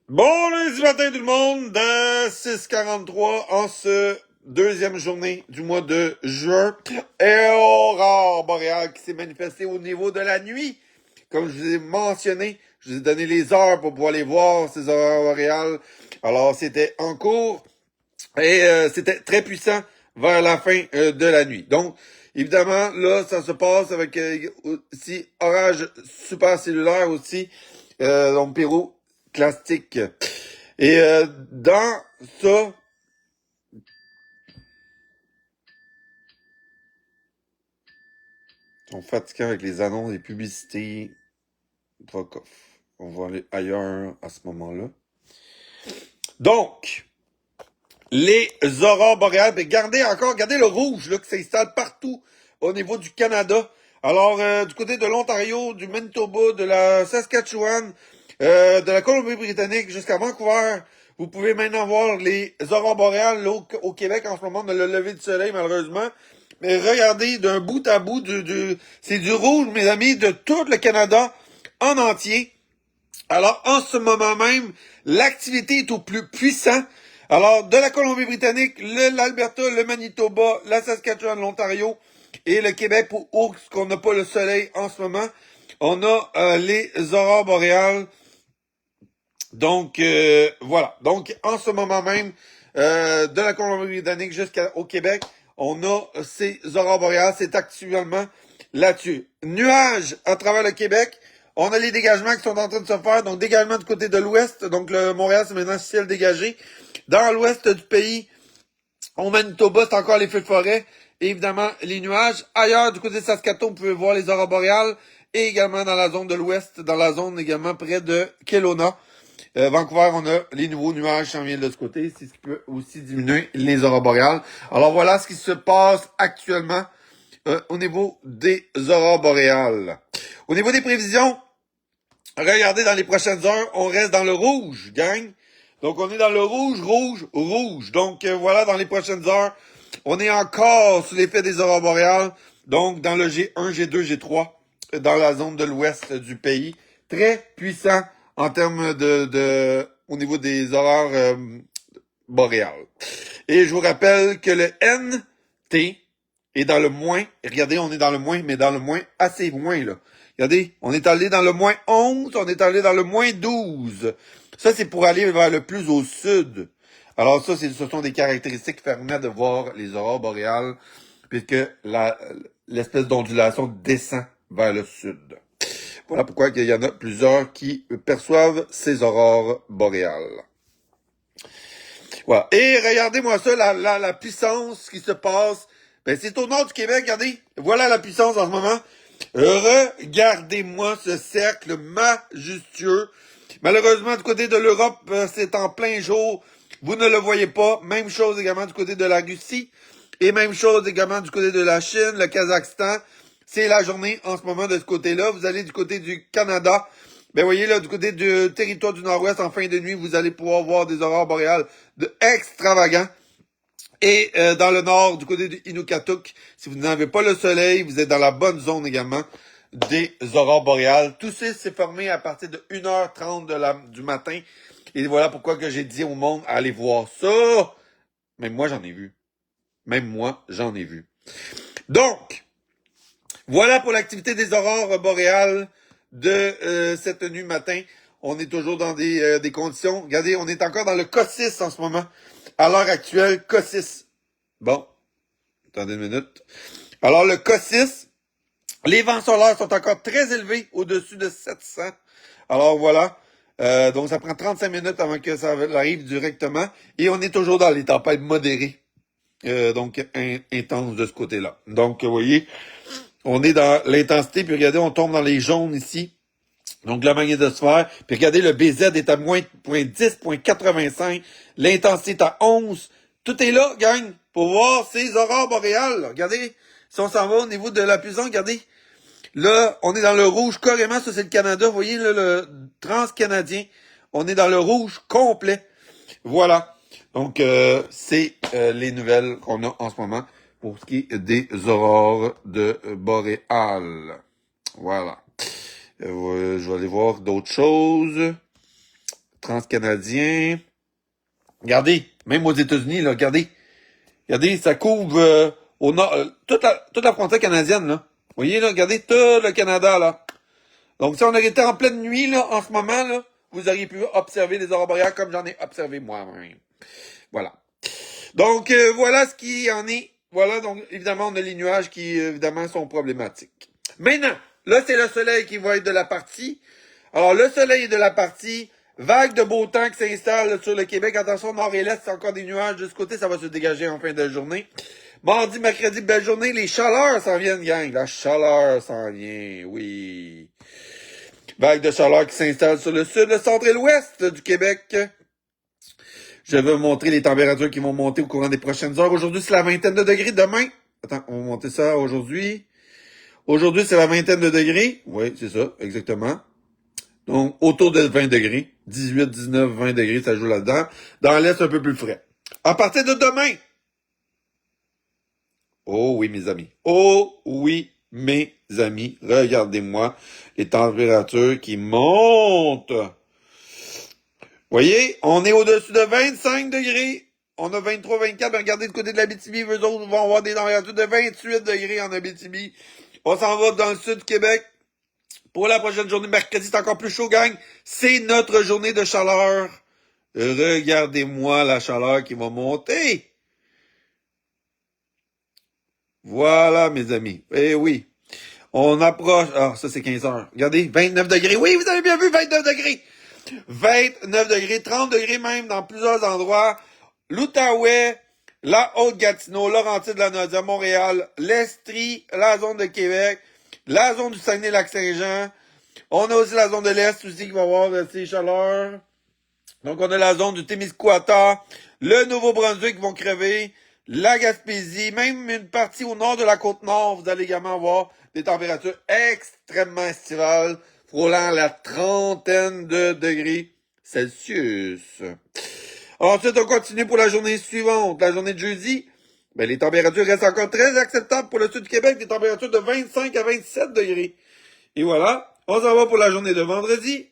Bon lundi matin tout le monde, de 6h43 en ce deuxième journée du mois de juin. Et aurore boréale qui s'est manifestée au niveau de la nuit. Comme je vous ai mentionné, je vous ai donné les heures pour pouvoir les voir, ces aurores boréales. Alors c'était en cours et c'était très puissant vers la fin de la nuit. Donc, évidemment, là, ça se passe avec aussi orage supercellulaire aussi, donc pyroclastique. Et dans ça, ils sont fatiguants avec les annonces, les publicités. Fuck off. On va aller ailleurs à ce moment-là. Donc, les aurores boréales, mais regardez le rouge là, qui s'installe partout au niveau du Canada. Alors, du côté de l'Ontario, du Manitoba, de la Saskatchewan, de la Colombie-Britannique jusqu'à Vancouver, vous pouvez maintenant voir les aurores boréales là, au Québec en ce moment, de le lever du soleil malheureusement. Mais regardez d'un bout à bout, c'est du rouge, mes amis, de tout le Canada en entier. Alors, en ce moment même, l'activité est au plus puissant. Alors, de la Colombie-Britannique, l'Alberta, le Manitoba, la Saskatchewan, l'Ontario et le Québec, pour où qu'on n'a pas le soleil en ce moment, on a les aurores boréales. Donc, voilà. Donc, en ce moment même, de la Colombie-Britannique jusqu'au Québec, on a ces aurores boréales. C'est actuellement là-dessus. Nuages à travers le Québec. On a les dégagements qui sont en train de se faire. Donc, dégagement du côté de l'ouest. Donc, le Montréal, c'est maintenant ciel dégagé. Dans l'ouest du pays, au Manitoba, c'est encore les feux de forêt. Et évidemment, les nuages. Ailleurs, du côté de Saskatoon, vous pouvez voir les aurores boréales. Et également dans la zone de l'ouest, dans la zone également près de Kelowna. Vancouver, on a les nouveaux nuages qui s'en viennent de ce côté. C'est ce qui peut aussi diminuer les aurores boréales. Alors voilà ce qui se passe actuellement au niveau des aurores boréales. Au niveau des prévisions, regardez dans les prochaines heures, on reste dans le rouge, gang. Donc on est dans le rouge, rouge, rouge. Donc voilà, dans les prochaines heures, on est encore sous l'effet des aurores boréales. Donc dans le G1, G2, G3, dans la zone de l'ouest du pays. Très puissant en termes au niveau des aurores boréales. Et je vous rappelle que le NT est dans le moins. Regardez, on est dans le moins, mais dans le moins assez loin, là. Regardez, on est allé dans le moins 11, on est allé dans le moins 12. Ça, c'est pour aller vers le plus au sud. Alors ça, ce sont des caractéristiques qui permettent de voir les aurores boréales, puisque l'espèce d'ondulation descend vers le sud. Voilà pourquoi il y en a plusieurs qui perçoivent ces aurores boréales. Voilà. Et regardez-moi ça, la puissance qui se passe. Ben, c'est au nord du Québec, regardez. Voilà la puissance en ce moment. Regardez-moi ce cercle majestueux. Malheureusement, du côté de l'Europe, c'est en plein jour. Vous ne le voyez pas. Même chose également du côté de la Russie. Et même chose également du côté de la Chine, le Kazakhstan. C'est la journée en ce moment de ce côté-là. Vous allez du côté du Canada. Ben voyez là, du côté du territoire du Nord-Ouest, en fin de nuit, vous allez pouvoir voir des aurores boréales extravagants. Et dans le nord, du côté du Inuktitut, si vous n'avez pas le soleil, vous êtes dans la bonne zone également des aurores boréales. Tout ça s'est formé à partir de 1h30 du matin. Et voilà pourquoi que j'ai dit au monde, allez voir ça. Même moi, j'en ai vu. Même moi, j'en ai vu. Donc, voilà pour l'activité des aurores boréales de cette nuit matin. On est toujours dans des conditions. Regardez, on est encore dans le K6 en ce moment. À l'heure actuelle, K6. Bon, attendez une minute. Alors, le K6, les vents solaires sont encore très élevés, au-dessus de 700. Alors, voilà. Donc, ça prend 35 minutes avant que ça arrive directement. Et on est toujours dans les tempêtes modérées. Donc, intenses de ce côté-là. Donc, vous voyez, on est dans l'intensité. Puis, regardez, on tombe dans les jaunes ici. Donc, la magnétosphère. Puis, regardez, le BZ est à moins 10,85. L'intensité est à 11. Tout est là, gang, pour voir ces aurores boréales. Regardez, si on s'en va au niveau de la puissance, regardez. Là, on est dans le rouge carrément. Ça, c'est le Canada. Vous voyez, là, le transcanadien. On est dans le rouge complet. Voilà. Donc, c'est les nouvelles qu'on a en ce moment pour ce qui est des aurores de boréales. Voilà. Je vais aller voir d'autres choses. transcanadien. Regardez, même aux États-Unis, là, regardez. Regardez, ça couvre au nord, toute la frontière canadienne, là. Vous voyez, là, regardez tout le Canada, là. Donc, si on avait été en pleine nuit, là, en ce moment, là, vous auriez pu observer les aurores boréales comme j'en ai observé moi-même. Voilà. Donc, voilà ce qui en est. Voilà, donc, évidemment, on a les nuages qui, évidemment, sont problématiques. Maintenant, là, c'est le soleil qui va être de la partie. Alors, le soleil est de la partie. Vague de beau temps qui s'installe sur le Québec. Attention, nord et l'est, c'est encore des nuages. De ce côté, ça va se dégager en fin de journée. Mardi, mercredi, belle journée. Les chaleurs s'en viennent, gang. La chaleur s'en vient, oui. Vague de chaleur qui s'installe sur le sud, le centre et l'ouest du Québec. Je vais vous montrer les températures qui vont monter au courant des prochaines heures. Aujourd'hui, c'est la vingtaine de degrés. Demain, attends, on va monter ça aujourd'hui. Aujourd'hui, c'est la vingtaine de degrés. Oui, c'est ça, exactement. Donc, autour de 20 degrés. 18, 19, 20 degrés, ça joue là-dedans. Dans l'Est, un peu plus frais. À partir de demain. Oh oui, mes amis. Oh oui, mes amis. Regardez-moi les températures qui montent. Voyez, on est au-dessus de 25 degrés. On a 23, 24. Mais regardez du côté de l'Abitibi. Eux autres vont avoir des températures de 28 degrés en Abitibi. On s'en va dans le sud du Québec. Pour la prochaine journée, mercredi, c'est encore plus chaud, gang. C'est notre journée de chaleur. Regardez-moi la chaleur qui va monter. Voilà, mes amis. Eh oui. On approche... Ah, ça, c'est 15 heures. Regardez, 29 degrés. Oui, vous avez bien vu, 29 degrés. 29 degrés, 30 degrés même dans plusieurs endroits. L'Outaouais, la Haute-Gatineau, Laurentides-la-Naudière, Montréal, l'Estrie, la zone de Québec, la zone du Saguenay-Lac-Saint-Jean. On a aussi la zone de l'Est aussi qui va avoir ces chaleurs. Donc, on a la zone du Témiscouata, le Nouveau-Brunswick qui vont crever, la Gaspésie, même une partie au nord de la Côte-Nord. Vous allez également avoir des températures extrêmement estivales, frôlant la trentaine de degrés Celsius. Ensuite, on continue pour la journée suivante, la journée de jeudi. Ben, les températures restent encore très acceptables pour le sud du Québec, des températures de 25 à 27 degrés. Et voilà, on s'en va pour la journée de vendredi.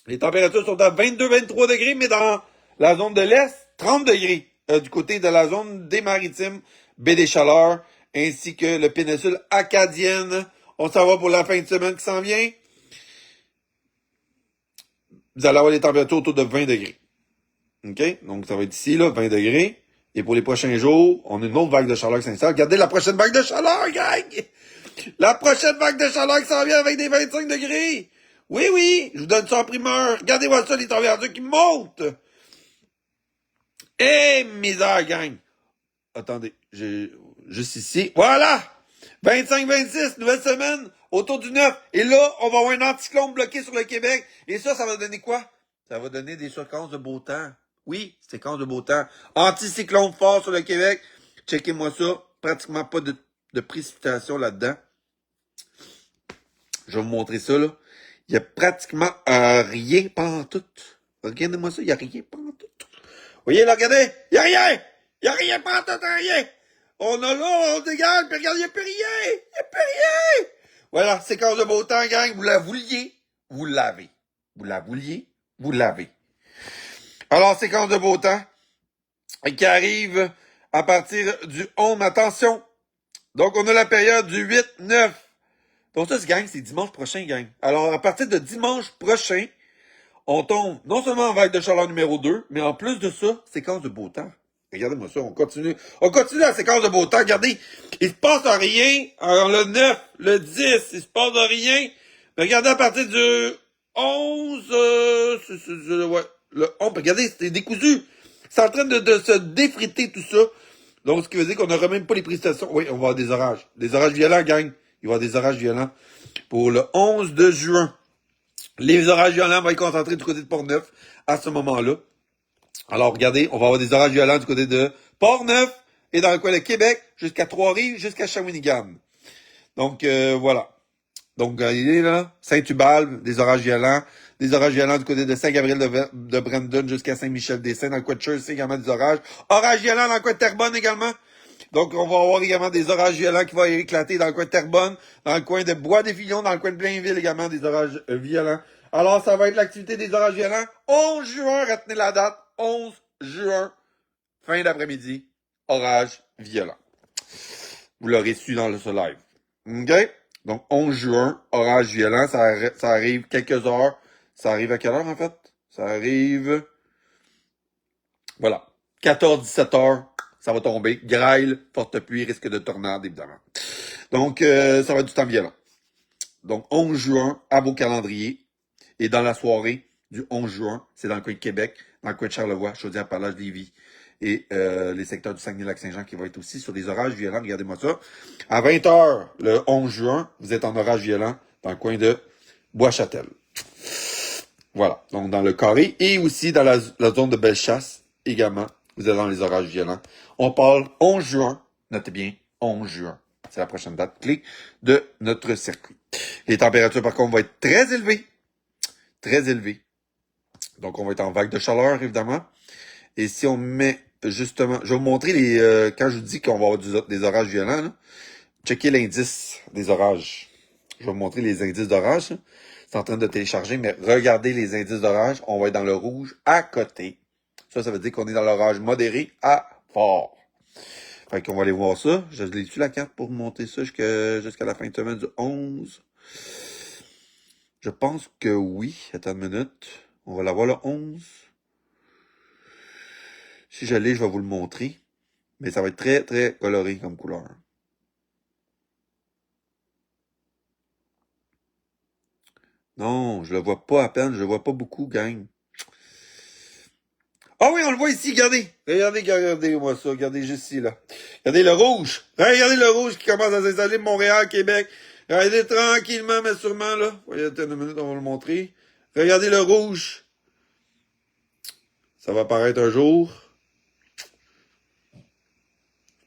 Les températures sont à 22-23 degrés, mais dans la zone de l'Est, 30 degrés. Du côté de la zone des Maritimes, baie des Chaleurs, ainsi que le péninsule acadienne. On s'en va pour la fin de semaine qui s'en vient. Vous allez avoir des températures autour de 20 degrés. OK? Donc, ça va être ici, là, 20 degrés. Et pour les prochains jours, on a une autre vague de chaleur qui s'installe. Regardez la prochaine vague de chaleur, gang! La prochaine vague de chaleur qui s'en vient avec des 25 degrés. Oui, oui, je vous donne ça en primeur. Regardez-moi ça, les températures qui montent. Eh, misère, gang. Attendez, j'ai juste ici. Voilà! 25-26, nouvelle semaine, autour du 9. Et là, on va avoir un anticyclone bloqué sur le Québec. Et ça va donner quoi? Ça va donner des séquences de beau temps. Oui, séquences de beau temps. Anticyclone fort sur le Québec. Checkez-moi ça. Pratiquement pas de précipitation là-dedans. Je vais vous montrer ça, là. Il y a pratiquement rien pantoute. Regardez-moi ça, il y a rien pantoute. Vous voyez, là, regardez, il y a rien. Il y a rien pantoute, rien. On a là, on dégage, puis regardez, il n'y a plus rien. Il n'y a plus rien. Voilà, séquence de beau temps, gang. Vous la vouliez, vous l'avez. Vous la vouliez, vous l'avez. Alors, séquence de beau temps qui arrive à partir du 11. Attention. Donc, on a la période du 8-9. Donc ça, gang, c'est dimanche prochain, gang. Alors, à partir de dimanche prochain, on tombe non seulement en vague de chaleur numéro 2, mais en plus de ça, séquence de beau temps. Regardez-moi ça, on continue. On continue la séquence de beau temps. Regardez, il se passe rien. Alors, le 9, le 10, il se passe rien. Mais regardez, à partir du 11, ouais, le 11, regardez, c'est décousu. C'est en train de se défriter tout ça. Donc, ce qui veut dire qu'on n'aura même pas les précipitations. Oui, on va avoir des orages. Des orages violents, gang. Il va y avoir des orages violents pour le 11 de juin. Les orages violents vont être concentrés du côté de Port-Neuf à ce moment-là. Alors, regardez, on va avoir des orages violents du côté de Port-Neuf et dans le coin de Québec jusqu'à Trois-Rives, jusqu'à Shawinigan. Donc, voilà. Donc, il est là, Saint-Hubal, des orages violents. Des orages violents du côté de Saint-Gabriel de Brandon jusqu'à Saint-Michel-des-Saints. Dans le coin de Church, également des orages. Orages violents dans le coin de Terrebonne également. Donc, on va avoir également des orages violents qui vont éclater dans le coin de Terrebonne, dans le coin de Bois-des-Filions, dans le coin de Blainville également, des orages violents Alors, ça va être l'activité des orages violents. 11 juin, retenez la date. 11 juin, fin d'après-midi, orage violent. Vous l'aurez su dans ce live. OK? Donc, 11 juin, orage violent, ça arrive quelques heures. Ça arrive à quelle heure, en fait? Ça arrive... Voilà. 14-17 heures, ça va tomber. Grêle, forte pluie, risque de tornade, évidemment. Donc, ça va être du temps violent. Donc, 11 juin, à vos calendriers. Et dans la soirée du 11 juin, c'est dans le coin de Québec, dans le coin de Charlevoix, Chaudière-Appalaches, Lévis et les secteurs du Saguenay-Lac-Saint-Jean qui vont être aussi sur des orages violents. Regardez-moi ça. À 20 h le 11 juin, vous êtes en orage violent dans le coin de Bois-Châtel. Voilà. Donc, dans le carré et aussi dans la zone de Bellechasse également, vous êtes dans les orages violents. On parle 11 juin. Notez bien, 11 juin. C'est la prochaine date clé de notre circuit. Les températures, par contre, vont être très élevées. Très élevées. Donc, on va être en vague de chaleur, évidemment. Et si on met, justement... Je vais vous montrer les... quand je vous dis qu'on va avoir des orages violents, là, checkez l'indice des orages. Je vais vous montrer les indices d'orage. C'est en train de télécharger, mais regardez les indices d'orage. On va être dans le rouge à côté. Ça veut dire qu'on est dans l'orage modéré à fort. Fait qu'on va aller voir ça. Je l'ai-tu la carte pour monter ça jusqu'à la fin de semaine du 11? Je pense que oui. Attends une minute. On va l'avoir le 11. Si je l'ai, je vais vous le montrer. Mais ça va être très, très coloré comme couleur. Non, je le vois pas à peine. Je le vois pas beaucoup, gang. Ah oui, on le voit ici, regardez. Regardez-moi ça. Regardez juste ici, là. Regardez le rouge. Regardez le rouge qui commence à s'installer de Montréal, Québec. Regardez tranquillement, mais sûrement, là. Voyez, attends une minute, on va le montrer. Regardez le rouge. Ça va apparaître un jour.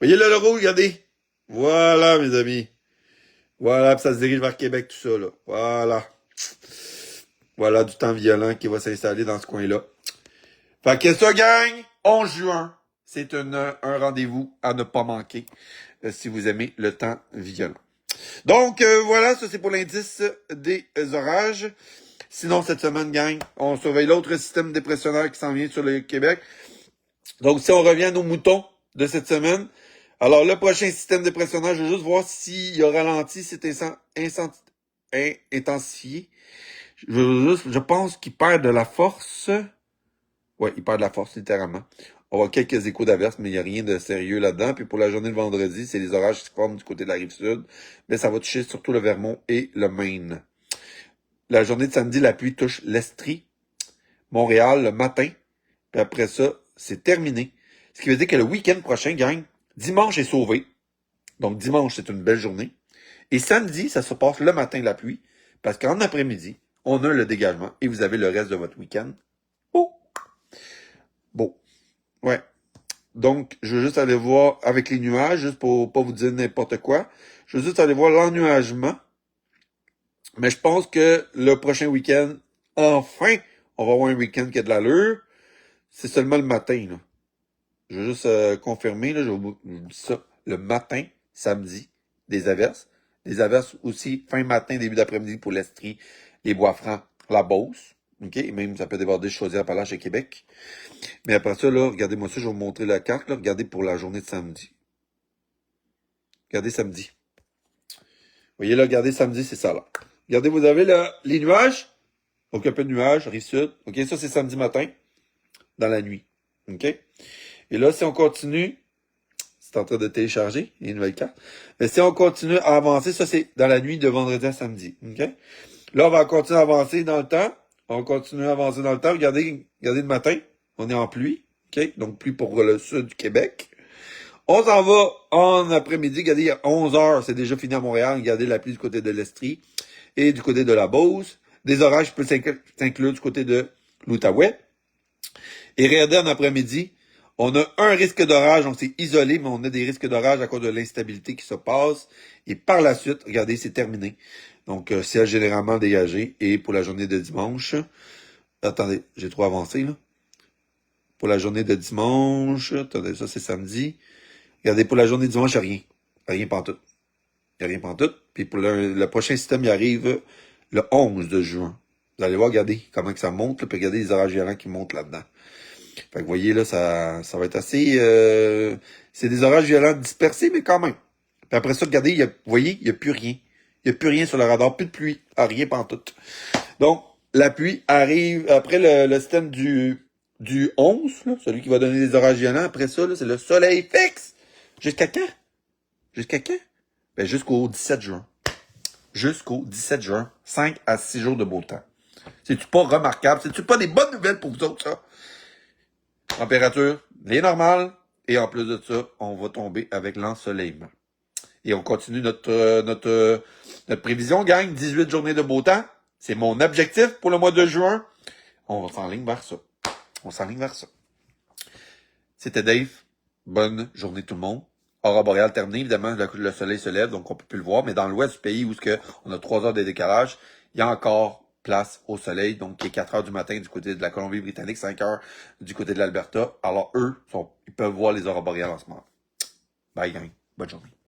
Voyez là le rouge, regardez. Voilà, mes amis. Voilà, puis ça se dirige vers Québec, tout ça, là. Voilà. Voilà du temps violent qui va s'installer dans ce coin-là. Fait que ça, gang, 11 juin, c'est un rendez-vous à ne pas manquer si vous aimez le temps violent. Donc, voilà, ça c'est pour l'indice des orages. Sinon, cette semaine, gang, on surveille l'autre système dépressionnaire qui s'en vient sur le Québec. Donc, si on revient à nos moutons de cette semaine, alors le prochain système dépressionnaire, je veux juste voir s'il a ralenti, c'est intensifié. Je pense qu'il perd de la force. Ouais, il perd de la force, littéralement. On va quelques échos d'averses, mais il n'y a rien de sérieux là-dedans. Puis pour la journée de vendredi, c'est les orages qui se forment du côté de la Rive-Sud. Mais ça va toucher surtout le Vermont et le Maine. La journée de samedi, la pluie touche l'Estrie, Montréal, le matin. Puis après ça, c'est terminé. Ce qui veut dire que le week-end prochain, gang, dimanche est sauvé. Donc dimanche, c'est une belle journée. Et samedi, ça se passe le matin, la pluie. Parce qu'en après-midi, on a le dégagement. Et vous avez le reste de votre week-end. Oh! Bon. Ouais. Donc, je veux juste aller voir avec les nuages, juste pour pas vous dire n'importe quoi. Je veux juste aller voir l'ennuagement. Mais je pense que le prochain week-end, enfin, on va avoir un week-end qui a de l'allure. C'est seulement le matin, là. Je veux juste confirmer, là, je vous dis ça. Le matin, samedi, des averses. Des averses aussi fin matin, début d'après-midi pour l'Estrie, les Bois-Francs, la Beauce. OK? Et même, ça peut déborder Chaudière-Appalaches et Québec. Mais après ça, là, regardez-moi ça, je vais vous montrer la carte, là. Regardez pour la journée de samedi. Regardez samedi. Vous voyez, là, regardez samedi, c'est ça, là. Regardez, vous avez là, les nuages. Donc, un peu de nuages, rive-sud. OK? Ça, c'est samedi matin, dans la nuit. OK? Et là, si on continue, c'est en train de télécharger les nouvelles cartes. Mais si on continue à avancer, ça, c'est dans la nuit de vendredi à samedi. OK? Là, on va continuer à avancer dans le temps. On continue à avancer dans le temps. Regardez le matin. On est en pluie. OK? Donc, pluie pour le sud du Québec. On s'en va en après-midi. Regardez, il y a 11 heures. C'est déjà fini à Montréal. Regardez la pluie du côté de l'Estrie et du côté de la Beauce. Des orages peuvent s'inclure du côté de l'Outaouais. Et regardez en après-midi. On a un risque d'orage, donc c'est isolé, mais on a des risques d'orage à cause de l'instabilité qui se passe. Et par la suite, regardez, c'est terminé. Donc, ciel généralement dégagé. Et pour la journée de dimanche, attendez, j'ai trop avancé, là. Pour la journée de dimanche, attendez, ça c'est samedi. Regardez, pour la journée de dimanche, il n'y a rien. Rien pantoute. Il n'y a rien pantoute. Puis pour le prochain système, il arrive le 11 de juin. Vous allez voir, regardez comment que ça monte, là, puis regardez les orages violents qui montent là-dedans. Fait que vous voyez, là, ça va être assez... c'est des orages violents dispersés, mais quand même. Puis après ça, regardez, vous voyez, il n'y a plus rien. Il n'y a plus rien sur le radar, plus de pluie, rien pantoute. Donc, la pluie arrive après le système du 11, là, celui qui va donner des orages violents. Après ça, là, c'est le soleil fixe. Jusqu'à quand? Jusqu'à quand? Ben, jusqu'au 17 juin. Jusqu'au 17 juin. 5 à 6 jours de beau temps. C'est-tu pas remarquable? C'est-tu pas des bonnes nouvelles pour vous autres, ça? Température, les normales. Et en plus de ça, on va tomber avec l'ensoleillement. Et on continue notre prévision, gang. 18 journées de beau temps. C'est mon objectif pour le mois de juin. On s'enligne vers ça. On s'enligne vers ça. C'était Dave. Bonne journée tout le monde. Aurore boréale terminée, évidemment, le soleil se lève, donc on peut plus le voir. Mais dans l'ouest du pays, où on a 3 heures de décalage, il y a encore place au soleil, donc qui est 4 heures du matin du côté de la Colombie-Britannique, 5 heures du côté de l'Alberta. Alors eux, ils peuvent voir les aurores boréales en ce moment. Bye gang. Bonne journée.